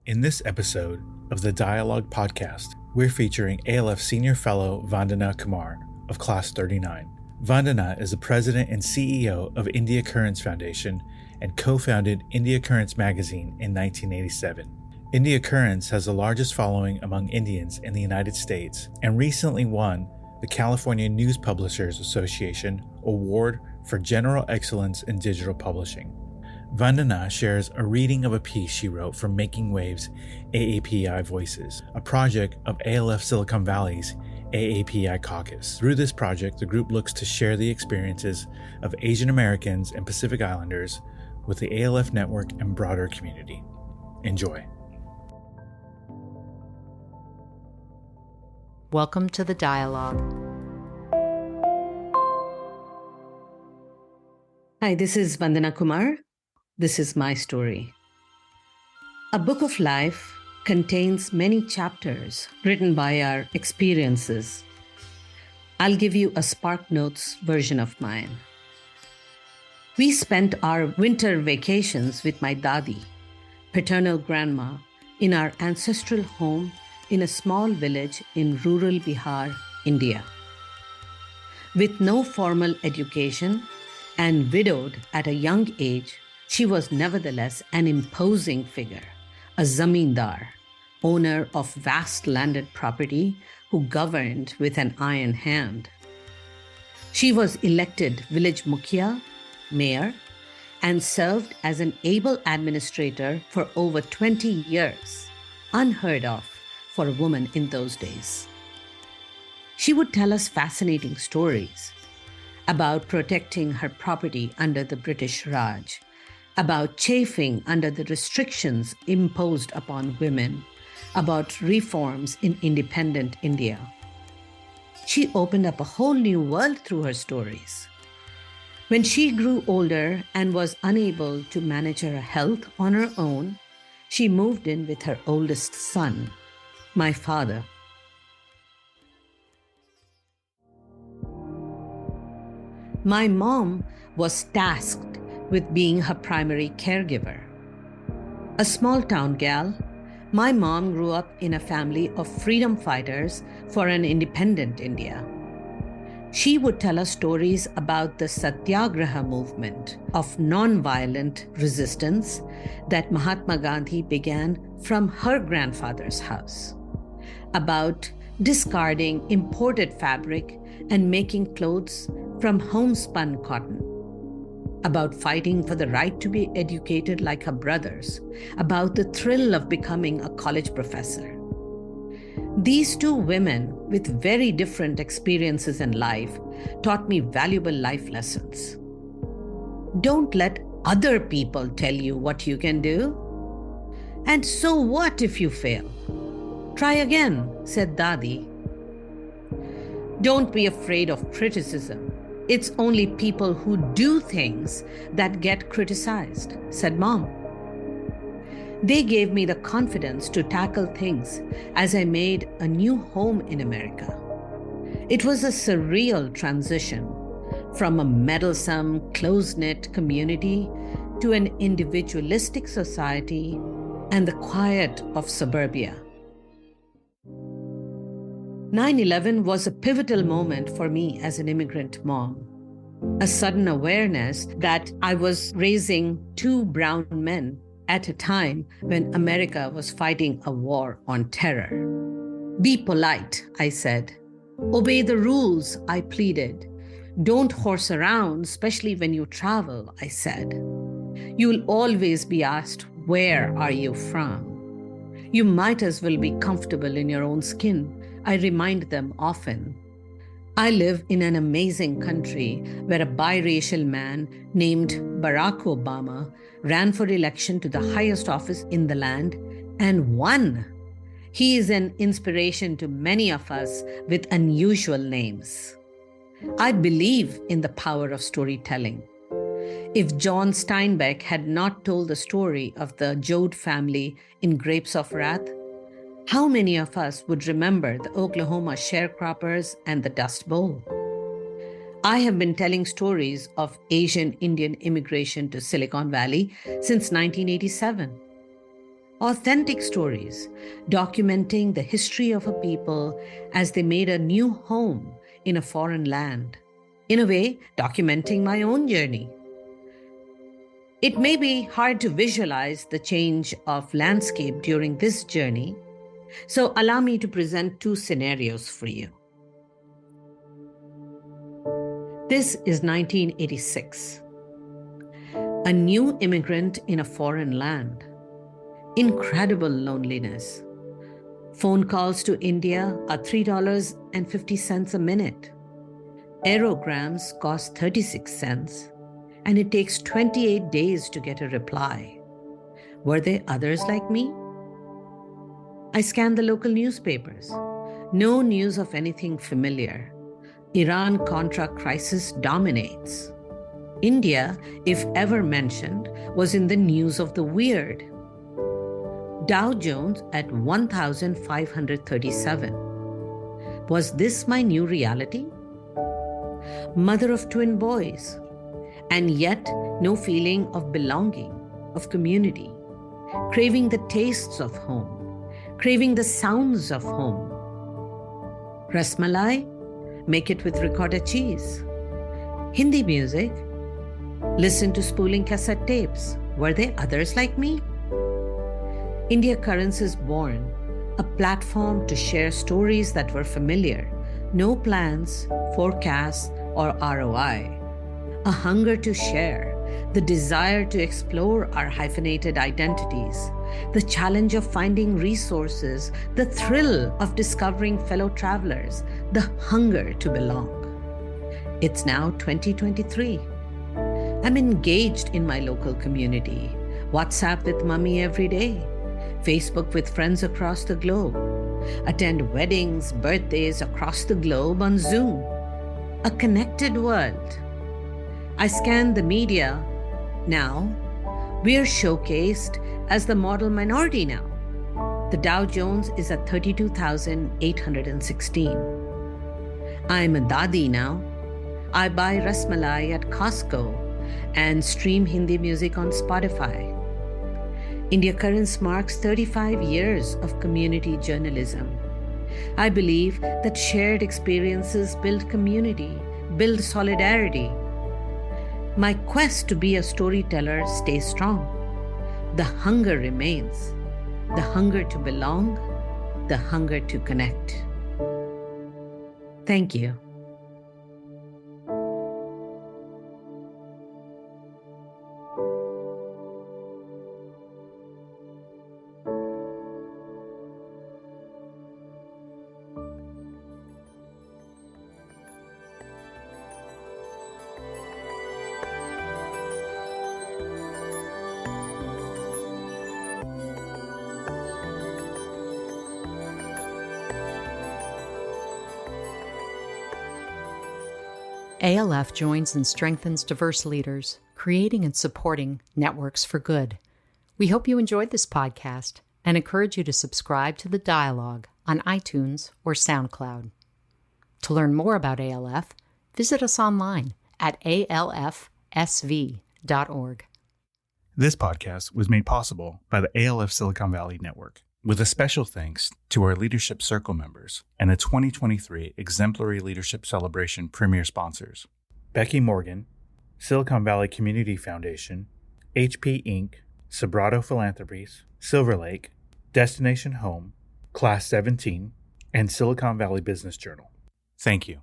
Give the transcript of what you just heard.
In this episode of the Dialogue Podcast, we're featuring ALF Senior Fellow Vandana Kumar of Class 39. Vandana is the president and CEO of India Currents Foundation and co-founded India Currents magazine in 1987. India Currents has the largest following among Indians in the United States and recently won the California News Publishers Association Award for General Excellence in Digital Publishing. Vandana shares a reading of a piece she wrote for Making Waves AAPI Voices, a project of ALF Silicon Valley's AAPI caucus. Through this project, the group looks to share the experiences of Asian Americans and Pacific Islanders with the ALF network and broader community. Enjoy. Welcome to the Dialogue. Hi, this is Vandana Kumar. This is my story. A book of life contains many chapters written by our experiences. I'll give you a Spark Notes version of mine. We spent our winter vacations with my dadi, paternal grandma, in our ancestral home in a small village in rural Bihar, India. With no formal education and widowed at a young age, she was nevertheless an imposing figure, a zamindar, owner of vast landed property who governed with an iron hand. She was elected village mukhya, mayor, and served as an able administrator for over 20 years, unheard of for a woman in those days. She would tell us fascinating stories about protecting her property under the British Raj, about chafing under the restrictions imposed upon women, about reforms in independent India. She opened up a whole new world through her stories. When she grew older and was unable to manage her health on her own, she moved in with her oldest son, my father. My mom was tasked with being her primary caregiver. A small town gal, my mom grew up in a family of freedom fighters for an independent India. She would tell us stories about the Satyagraha movement of non-violent resistance that Mahatma Gandhi began from her grandfather's house, about discarding imported fabric and making clothes from homespun cotton, about fighting for the right to be educated like her brothers, about the thrill of becoming a college professor. These two women with very different experiences in life taught me valuable life lessons. Don't let other people tell you what you can do. And so what if you fail? Try again, said Dadi. Don't be afraid of criticism. It's only people who do things that get criticized, said Mom. They gave me the confidence to tackle things as I made a new home in America. It was a surreal transition from a meddlesome, close-knit community to an individualistic society and the quiet of suburbia. 9/11 was a pivotal moment for me as an immigrant mom. A sudden awareness that I was raising two brown men at a time when America was fighting a war on terror. Be polite, I said. Obey the rules, I pleaded. Don't horse around, especially when you travel, I said. You'll always be asked, where are you from? You might as well be comfortable in your own skin, I remind them often. I live in an amazing country where a biracial man named Barack Obama ran for election to the highest office in the land and won. He is an inspiration to many of us with unusual names. I believe in the power of storytelling. If John Steinbeck had not told the story of the Joad family in Grapes of Wrath, how many of us would remember the Oklahoma sharecroppers and the Dust Bowl? I have been telling stories of Asian Indian immigration to Silicon Valley since 1987. Authentic stories documenting the history of a people as they made a new home in a foreign land. In a way, documenting my own journey. It may be hard to visualize the change of landscape during this journey, so allow me to present two scenarios for you. This is 1986. A new immigrant in a foreign land. Incredible loneliness. Phone calls to India are $3.50 a minute. Aerograms cost 36 cents, and it takes 28 days to get a reply. Were there others like me? I scanned the local newspapers. No news of anything familiar. Iran-Contra crisis dominates. India, if ever mentioned, was in the news of the weird. Dow Jones at 1,537. Was this my new reality? Mother of twin boys, and yet no feeling of belonging, of community, craving the tastes of home, craving the sounds of home. Rasmalai, make it with ricotta cheese. Hindi music, listen to spooling cassette tapes. Were there others like me? India Currents is born, a platform to share stories that were familiar, no plans, forecasts, or ROI. A hunger to share, the desire to explore our hyphenated identities, the challenge of finding resources, the thrill of discovering fellow travelers, the hunger to belong. It's now 2023. I'm engaged in my local community, WhatsApp with mommy every day, Facebook with friends across the globe, attend weddings, birthdays across the globe on Zoom. A connected world. I scan the media. Now, we're showcased as the model minority now. The Dow Jones is at 32,816. I'm a Dadi now. I buy Rasmalai at Costco and stream Hindi music on Spotify. India Currents marks 35 years of community journalism. I believe that shared experiences build community, build solidarity. My quest to be a storyteller stays strong. The hunger remains. The hunger to belong, the hunger to connect. Thank you. ALF joins and strengthens diverse leaders, creating and supporting networks for good. We hope you enjoyed this podcast and encourage you to subscribe to the dialogue on iTunes or SoundCloud. To learn more about ALF, visit us online at alfsv.org. This podcast was made possible by the ALF Silicon Valley Network, with a special thanks to our Leadership Circle members and the 2023 Exemplary Leadership Celebration premier sponsors: Becky Morgan, Silicon Valley Community Foundation, HP Inc., Sobrato Philanthropies, Silver Lake, Destination Home, Class 17, and Silicon Valley Business Journal. Thank you.